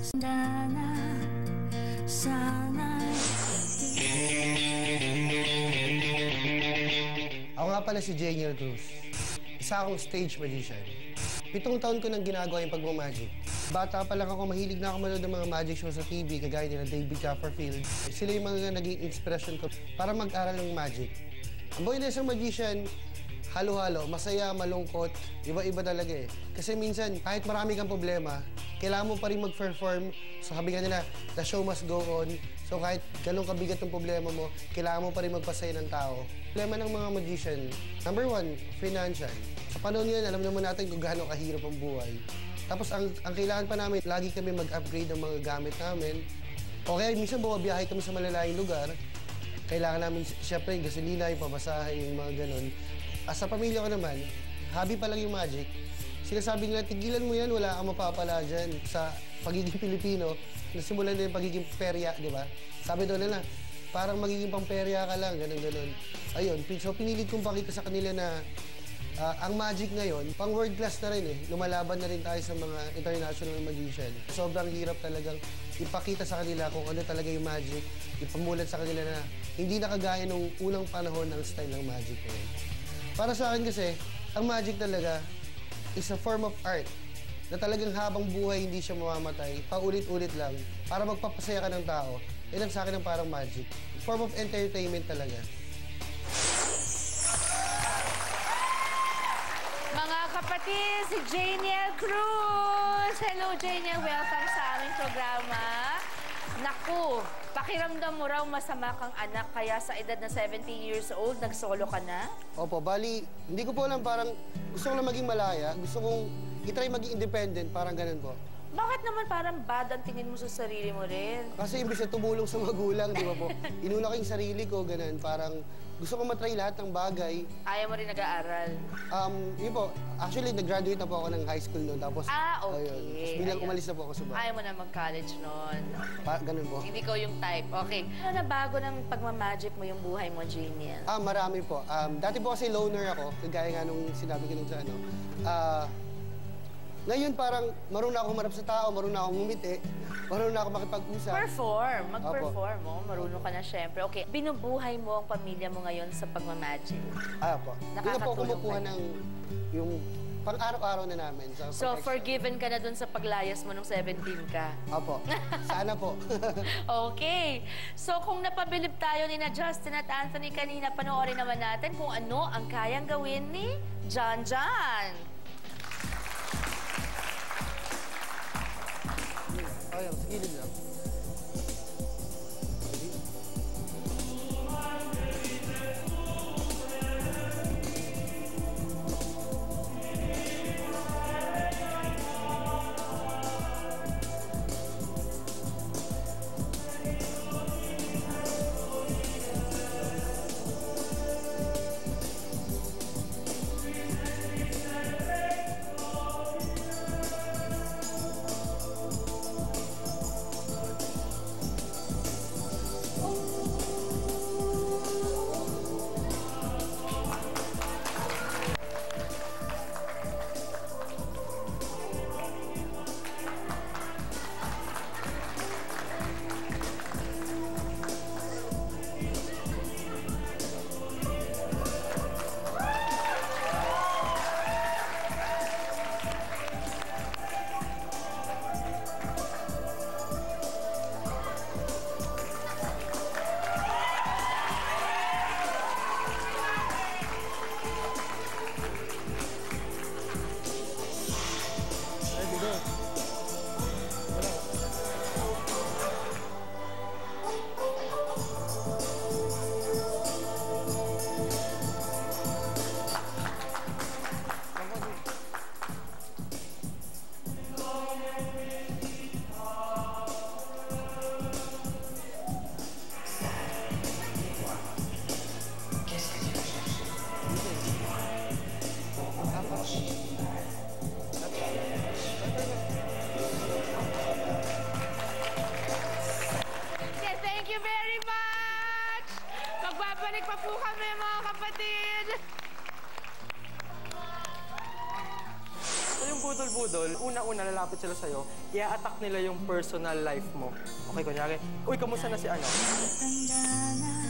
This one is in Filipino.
Sana, sana. Ako nga pala si Janiel Cruz. Isa akong stage magician. 7 taon ko nang ginagawa yung pagmamagic. Bata pa lang ako, mahilig na ako manood ng mga magic show sa TV, kagaya nila David Copperfield. Sila yung mga naging inspiration ko para mag-aral ng magic. Ang buhay na isang magician, halo-halo, masaya, malungkot, iba-iba talaga eh. Kasi minsan, kahit marami kang problema, kailangan mo pa rin mag-perform. So sabi nga nila, the show must go on. So kahit ganun kabigat ng problema mo, kailangan mo pa rin magpasaya ng tao. Problema ng mga magician, number 1, financial. Sa panahon yun, alam naman natin kung gaano kahirap ang buhay. Tapos ang kailangan pa namin, lagi kami mag-upgrade ng mga gamit namin. O kaya minsan bumabiyahe kami sa malalayong lugar. Kailangan namin, syempre, yung gasolina, yung pamasahe, yung mga ganun. Sa pamilya ko naman, hobby pa lang yung magic. Sinasabi nila, tigilan mo yan, wala kang mapapala dyan. Sa pagiging Pilipino, nasimulan na yung pagiging perya, di ba? Sabi doon nila, parang magiging pamperya ka lang, ganun-ganun. Ayun, so pinilit kong pakita sa kanila na ang magic ngayon, pang world class na rin eh. Lumalaban na rin tayo sa mga international magician. Sobrang hirap talagang ipakita sa kanila kung ano talaga yung magic. Ipamulat sa kanila na hindi nakagaya nung unang panahon ng style ng magic ngayon. Para sa akin kasi, ang magic talaga is a form of art na talagang habang buhay hindi siya mamamatay, paulit-ulit lang, para magpapasaya ka ng tao. Yan ang sa akin ang parang magic. Form of entertainment talaga. Mga kapatid, si Janiel Cruz! Hello, Janiel. Welcome sa aming programa. Naku, pakiramdam mo raw masama kang anak, kaya sa edad na 17 years old, nag-solo ka na? Opo, bali, hindi ko po alam, parang gusto ko lang maging malaya. Gusto kong itry maging independent, parang ganun po. Bakit naman parang bad ang tingin mo sa sarili mo rin? Kasi imbis na tumulong sa magulang, di ba po? Inuna ko yung sarili ko, ganun. Parang gusto ko matry lahat ng bagay. Ayaw mo rin nag-aaral? Yun po. Actually, nag-graduate na po ako ng high school noon. Tapos, okay. Ayun. Tapos bilang umalis na po ako sa bahay. Ayaw mo na mag-college noon. Ganun po. Hindi ko yung type. Okay. Ano na bago ng pagmamagic mo yung buhay mo, Janiel? Marami po. Dati po kasi loner ako. Kagaya nga nung sinabi ko nung sa ano. Ngayon parang marunong na ako humarap sa tao, marunong na ako ngumiti, marunong na ako makipag-usap. Perform. Mag-perform mo. Marunong ka na syempre. Okay. Binubuhay mo ang pamilya mo ngayon sa pagmamagic. Po. Doon na po kumukuha ng yung pang-araw-araw na namin. So, forgiven ka na dun sa paglayas mo nung 17 ka? Opo. Sana po. Okay. So, kung napabilib tayo ni na Justin at Anthony kanina, panoorin naman natin kung ano ang kayang gawin ni John John. Ayun, sa gilid lang. budol, una-una lalapit sila sa'yo, i-attack nila yung personal life mo. Okay, kunyari, uy, kamusta na si ano? Tanda na